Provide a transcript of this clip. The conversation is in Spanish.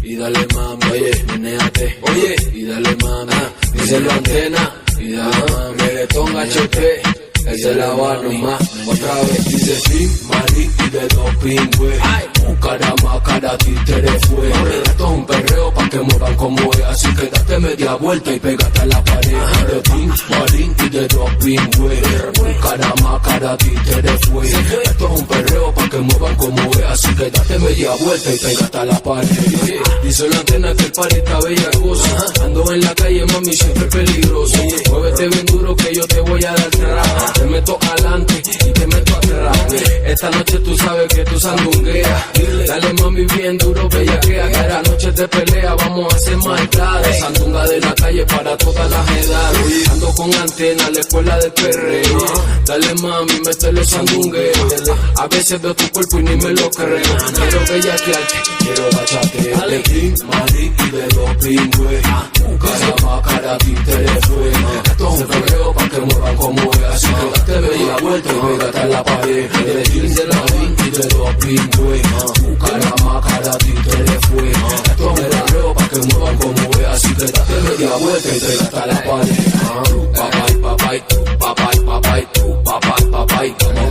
y dale mami, oye, menéate, oye, y dale mami, díselo Antena, y dale mami, reggaetón HP, es de la barra nomás, otra vez, dice Tim, Mari y de dos pingües, cara macara, títere fue, esto es un perreo pa' que muevan como es, así que date media vuelta y pégate a la pared, de Tim, Mari y de dos pingües, cara macara, títere fue, esto es un perreo pa' que muevan como es, así que date media vuelta y pégate a la pared, dice la Antena que el party está bellacosa, ando en la calle mami siempre peligroso, muévete bien duro que yo te voy a dar trabajo. Te meto adelante y te meto atrás. Esta noche tú sabes que tú sandungueas. Dale mami bien duro, bellaquea. Que la noche de pelea vamos a hacer maldades. Sandunga de la calle para todas las edades. Ando con Antena, la escuela de perreo. Dale mami, métele sandungueo. A veces veo tu cuerpo y ni me lo creo. Quiero bellaquearte, quiero bachate. Dale Tim, Mari y de los pingües. Cara, cara, títere fue. Esto es un perreo pa' que muevan como es. Así que date media vuelta y pégate a la pared. De Tim, de la Vin y de los pingües. Cara, cara, títere fue. Esto es un perreo pa' que muevan como es. Así que date media vuelta y pégate a la pared. Papay, papay, papay, papay, papay, papay.